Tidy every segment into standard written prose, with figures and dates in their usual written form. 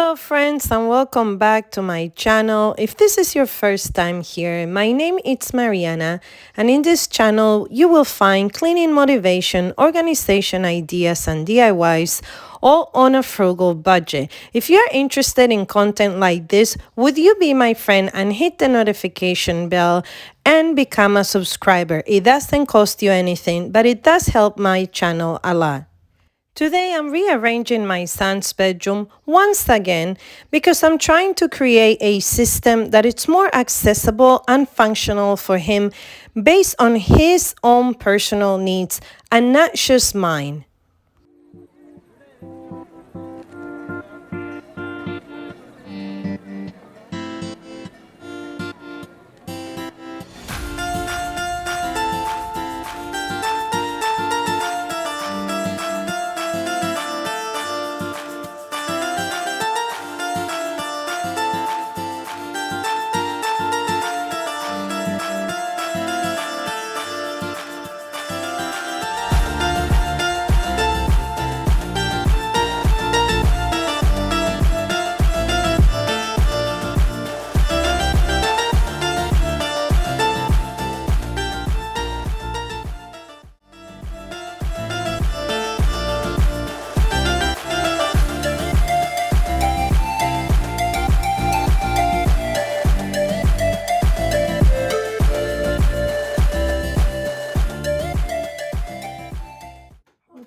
Hello friends and welcome back to my channel. If this is your first time here, my name is Mariana, and in this channel you will find cleaning motivation, organization ideas and DIYs, all on a frugal budget. If you are interested in content like this, would you be my friend and hit the notification bell and become a subscriber? It doesn't cost you anything, but it does help my channel a lot. Today I'm rearranging my son's bedroom once again because I'm trying to create a system that is more accessible and functional for him based on his own personal needs and not just mine.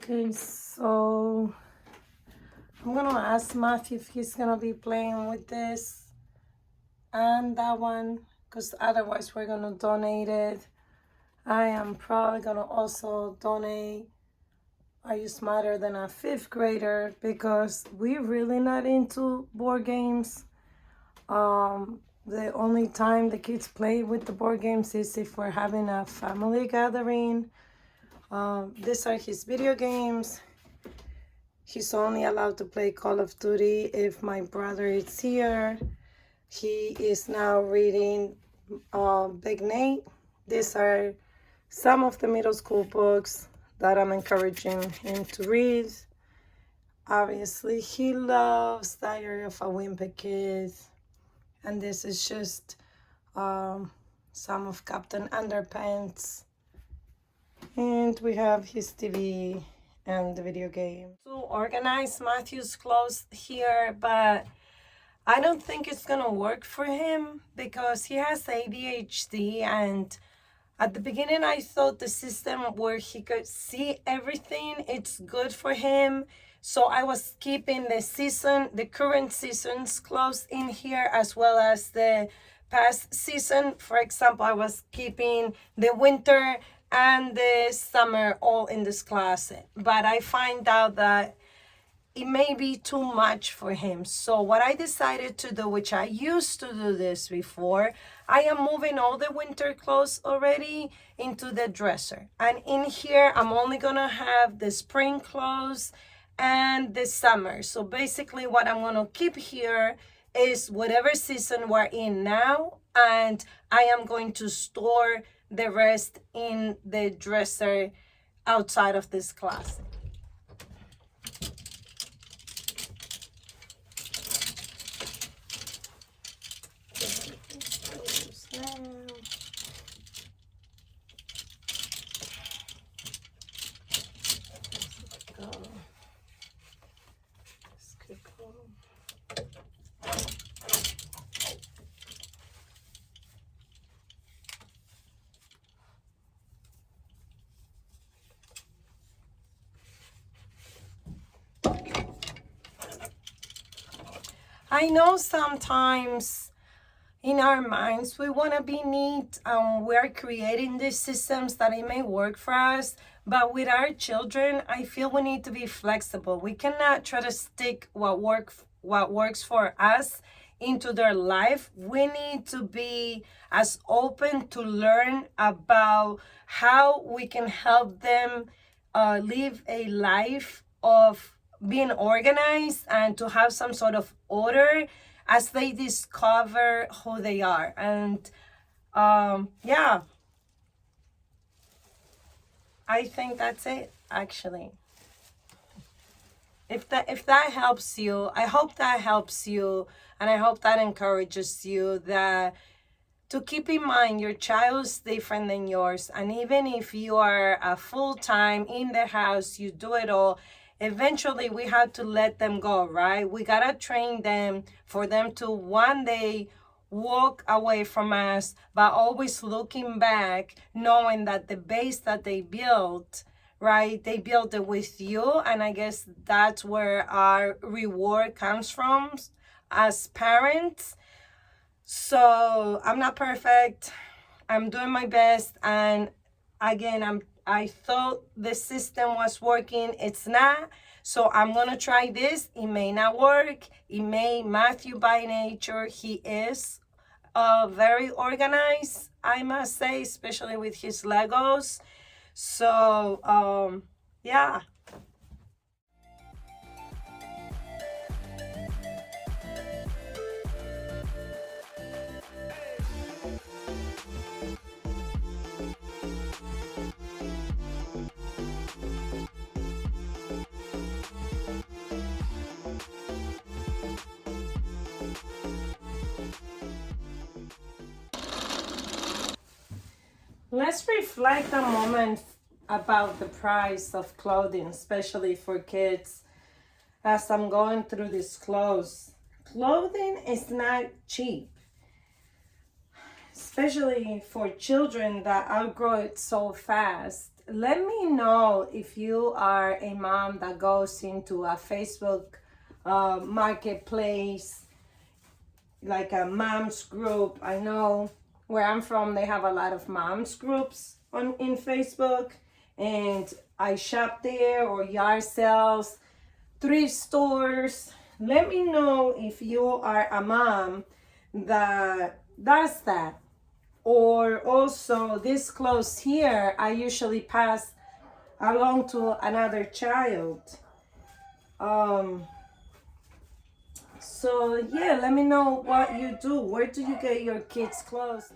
Okay, so I'm gonna ask Matthew if he's gonna be playing with this and that one, because otherwise we're gonna donate it. I am probably gonna also donate Are You Smarter Than a Fifth Grader, because we're really not into board games. The only time the kids play with the board games is if we're having a family gathering. These are his video games. He's only allowed to play Call of Duty if my brother is here. He is now reading Big Nate. These are some of the middle school books that I'm encouraging him to read. Obviously, he loves Diary of a Wimpy Kid. And this is just some of Captain Underpants. And we have his TV and the video game. To organize Matthew's clothes here, but I don't think it's gonna work for him because he has ADHD, and at the beginning I thought the system where he could see everything, it's good for him. So I was keeping the current season's clothes in here as well as the past season. For example, I was keeping the winter and the summer all in this closet. But I find out that it may be too much for him. So what I decided to do, which I used to do this before, I am moving all the winter clothes already into the dresser. And in here, I'm only gonna have the spring clothes and the summer. So basically what I'm gonna keep here is whatever season we're in now, and I am going to store the rest in the dresser outside of this closet. I know sometimes in our minds we want to be neat and we're creating these systems that it may work for us, but with our children I feel we need to be flexible. We cannot try to stick what works for us into their life. We need to be as open to learn about how we can help them live a life of being organized and to have some sort of order as they discover who they are. And yeah, I think that's it actually. if that helps you, I hope that helps you, and I hope that encourages you that to keep in mind your child's different than yours, and even if you are full-time in the house, you do it all, eventually we have to let them go, right? We gotta train them for them to one day walk away from us, but always looking back, knowing that the base that they built, right, they built it with you. And I guess that's where our reward comes from as parents. So I'm not perfect, I'm doing my best, and again, I thought the system was working, it's not. So I'm gonna try this. It may not work, it may. Matthew by nature, he is very organized, I must say, especially with his Legos. So yeah. Let's reflect a moment about the price of clothing, especially for kids, as I'm going through this clothes. Clothing is not cheap, especially for children that outgrow it so fast. Let me know if you are a mom that goes into a Facebook marketplace, like a mom's group. I know where I'm from, they have a lot of moms groups in Facebook, and I shop there, or yard sales, thrift stores. Let me know if you are a mom that does that. Or also, this clothes here, I usually pass along to another child. So yeah, let me know what you do. Where do you get your kids' clothes?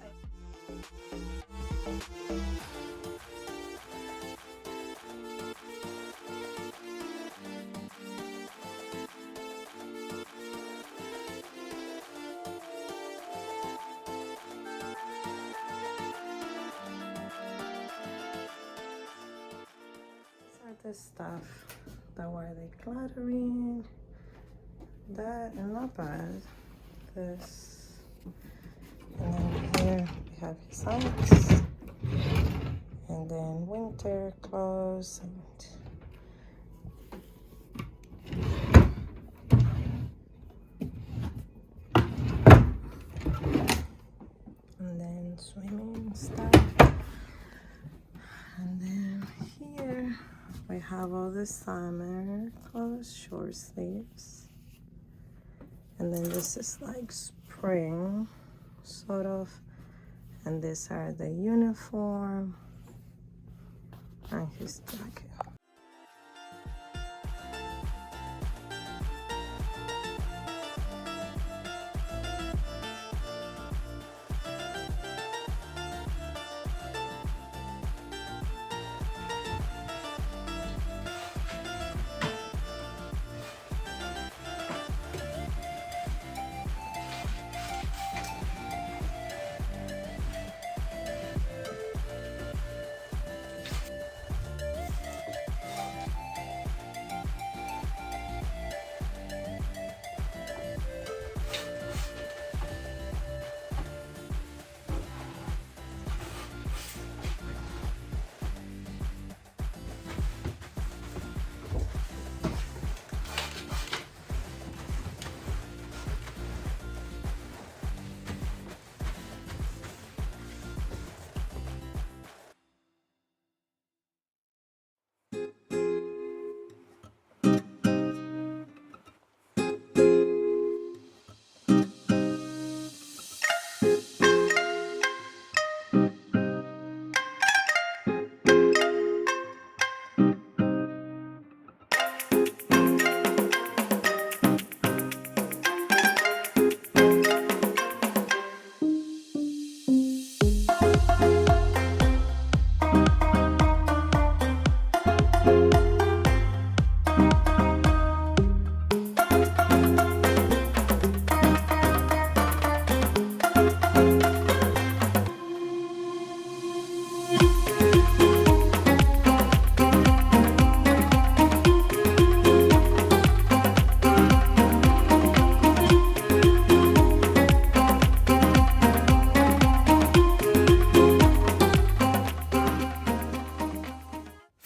This stuff that were decluttering, that and not bad. This, and then here we have socks, and then winter clothes, and then swimming stuff, and then here we have all the summer clothes, short sleeves. And then this is like spring, sort of. And these are the uniform and his jacket.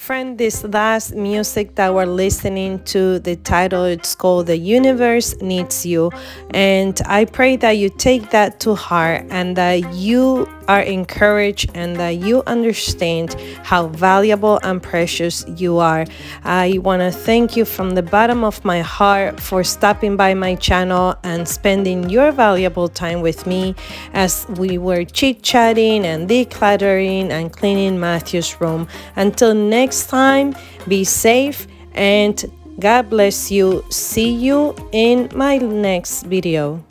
Friend, this last music that we're listening to, the title, it's called The Universe Needs You. And I pray that you take that to heart and that you are encouraged and that you understand how valuable and precious you are. I want to thank you from the bottom of my heart for stopping by my channel and spending your valuable time with me as we were chit-chatting and decluttering and cleaning Matthew's room. Until next time, be safe and God bless you. See you in my next video.